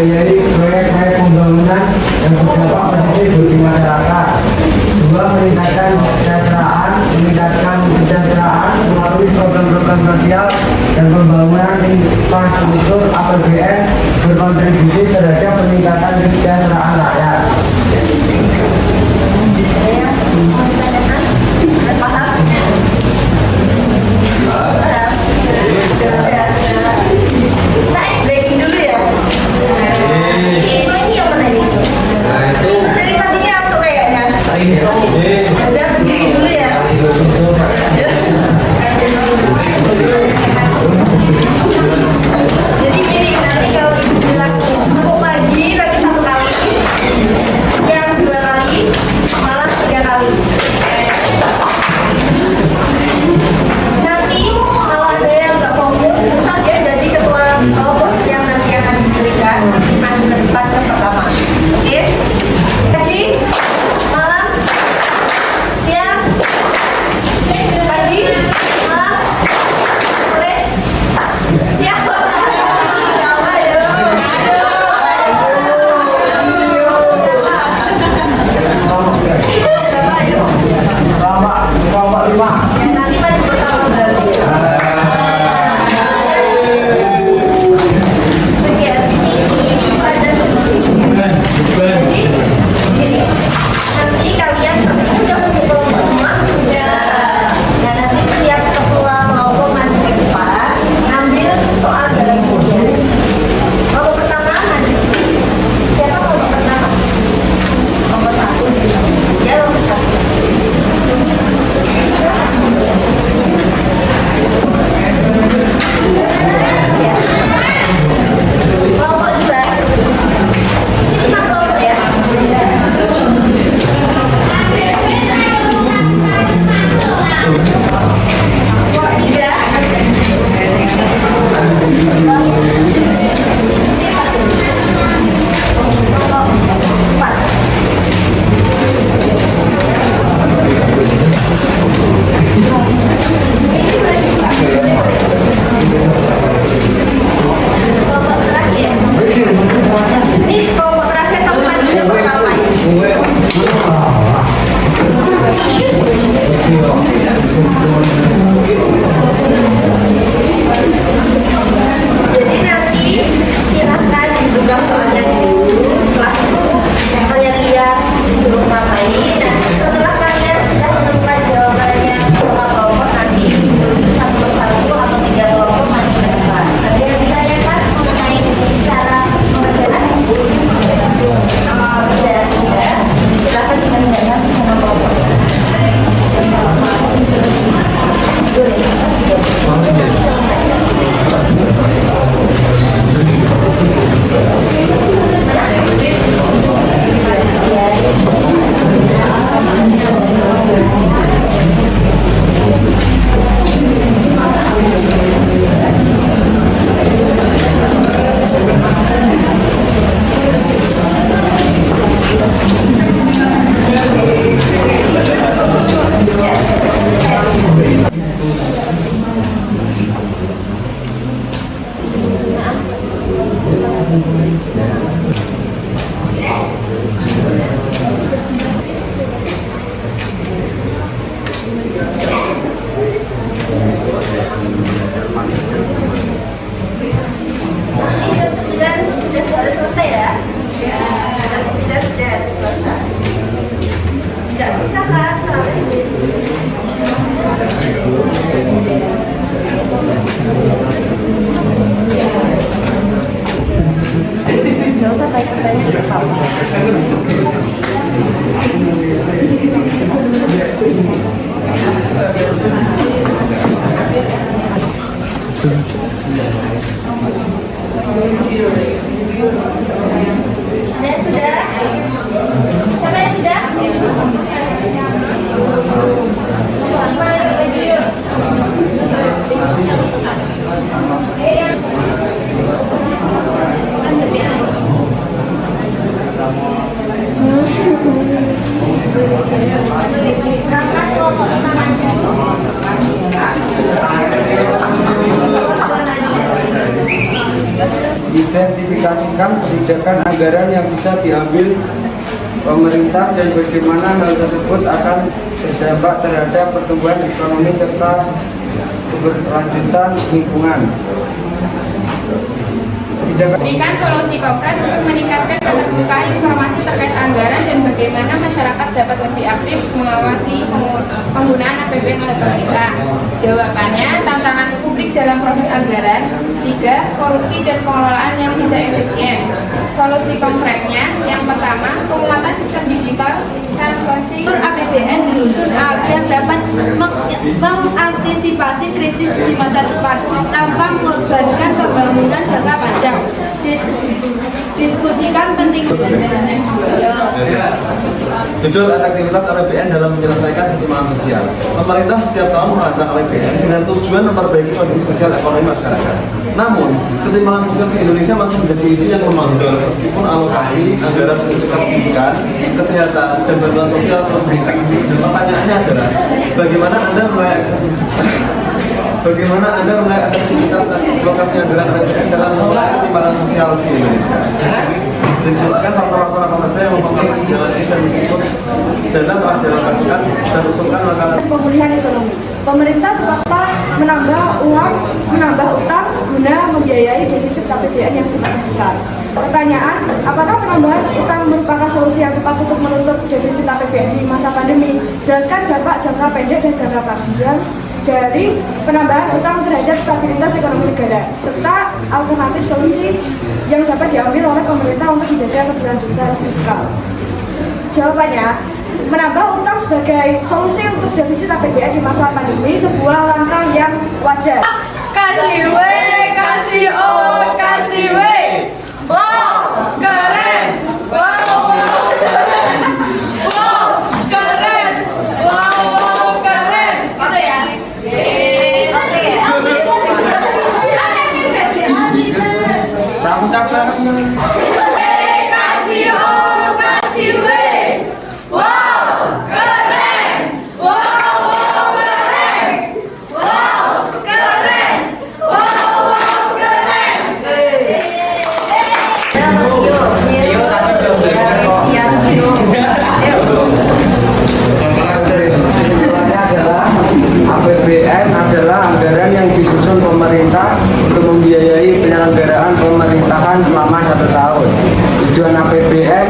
membiayai proyek-proyek pembangunan yang berdampak positif bagi masyarakat. Dua, meningkatkan kesejahteraan melalui program-program sosial dan pembangunan infrastruktur APBN berkontribusi terhadap peningkatan kesejahteraan rakyat. Breaking dulu ya. Ini apa tadi? Dari tadinya apa kayaknya? Ada breaking dulu ya. Jadi gini, nanti kalau ibu bilang mau pagi lagi 1 kali, yang 2 kali, malam 3 kali. Nanti kalau ada yang nggak fokus, misal dia jadi ketua kelompok yang nanti akan diberikan nanti maju ke depan ke pertama. Oke? Pagi, malam, siang, pagi, malam, sore, siang. Kelompok 5. Ya, nanti maju pertama berarti. Bagian di sini pada jadi gini, nanti kalian udah punya kelompok semua? Udah. Nah, nanti setiap ketua kelompok maju ke depan, ambil soal dalam kuliah. Kelompok pertama maju. Siapa kelompok pertama? Kelompok 1. Ya, kelompok 1. Kelompok 2. Ini 5 kelompok ya. Kelompok 3. Kelompok 4. Kelompok terakhir. Ini kelompok terakhir kamu majunya pertama ya. Jadi nanti silahkan dibuka soalnya dulu. Setelah itu kalian lihat disuruh ngapain. Dan setelah kalian sudah menemukan jawabannya sama kelompok, nanti duduk 1 persatu atau 3 kelompok maju ke depan. Ada yang ditanyakan mengenai cara pengerjaan? Tidak. Silahkan ditanyakan sama kelompok. Identifikasi mengkomunikasikan kebijakan anggaran yang bisa diambil pemerintah dan bagaimana hal tersebut akan berdampak terhadap pertumbuhan ekonomi serta keberlanjutan lingkungan. Berikan solusi konkret untuk meningkatkan keterbukaan informasi terkait anggaran dan bagaimana masyarakat dapat lebih aktif mengawasi penggunaan APBN oleh pemerintah. Jawabannya, tantangan publik dalam proses anggaran. 3. Korupsi dan pengelolaan yang tidak efisien. Solusi konkretnya, yang pertama, penguatan sistem digital, transparansi APBN disusun agar dapat mengantisipasi krisis di masa depan tanpa mengorbankan pembangunan jangka panjang. Diskusikan pentingnya. Judul efektivitas APBN dalam menyelesaikan pertimbangan sosial. Pemerintah setiap tahun merancang APBN dengan tujuan memperbaiki kondisi sosial ekonomi masyarakat. Namun, ketimpangan sosial di Indonesia masih menjadi isu yang menonjol meskipun alokasi anggaran untuk sektor pendidikan, kesehatan, dan bantuan sosial terus meningkat. Pertanyaannya adalah, bagaimana Anda menilai efektivitas alokasi anggaran APBN dalam mengurangi ketimpangan sosial di Indonesia? Diskusikan faktor-faktor apa saja yang mempengaruhi sejalan ini dan meskipun dana telah dialokasikan dan usulkan langkah Pemulihan ekonomi. Pemerintah terpaksa menambah utang guna membiayai defisit APBN yang semakin besar. Pertanyaan, apakah penambahan utang merupakan solusi yang tepat untuk menutup defisit APBN di masa pandemi? Jelaskan dampak jangka pendek dan jangka panjang dari penambahan utang terhadap stabilitas ekonomi negara, serta alternatif solusi yang dapat diambil oleh pemerintah untuk menjaga keberlanjutan fiskal. Jawabannya, menambah utang sebagai solusi untuk defisit APBN di masa pandemi sebuah langkah yang wajar. Kasih W, kasih O, kasih W. Wow, keren. Wow, keren. Wow, keren. Wow, keren. Oke ya. Kasih O, kasih W. Wow, keren. Wow, keren. Wow, keren. Wow, keren. Kesimpulannya adalah APBN adalah anggaran yang disusun pemerintah untuk membiayai penyelenggaraan pemerintahan selama 1 tahun. Tujuan APBN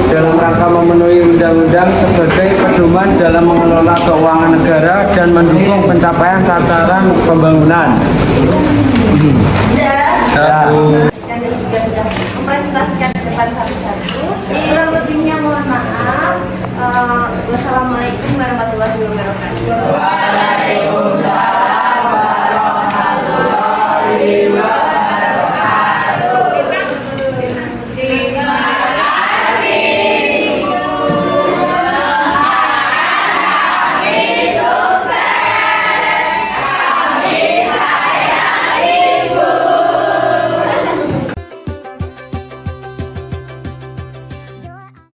dalam rangka memenuhi undang-undang sebagai pedoman dalam mengelola keuangan negara dan mendukung pencapaian sasaran pembangunan. Dan juga sudah mempresentasikan ke depan satu-satu. Kurang lebihnya mohon maaf. Wassalamualaikum warahmatullahi wabarakatuh.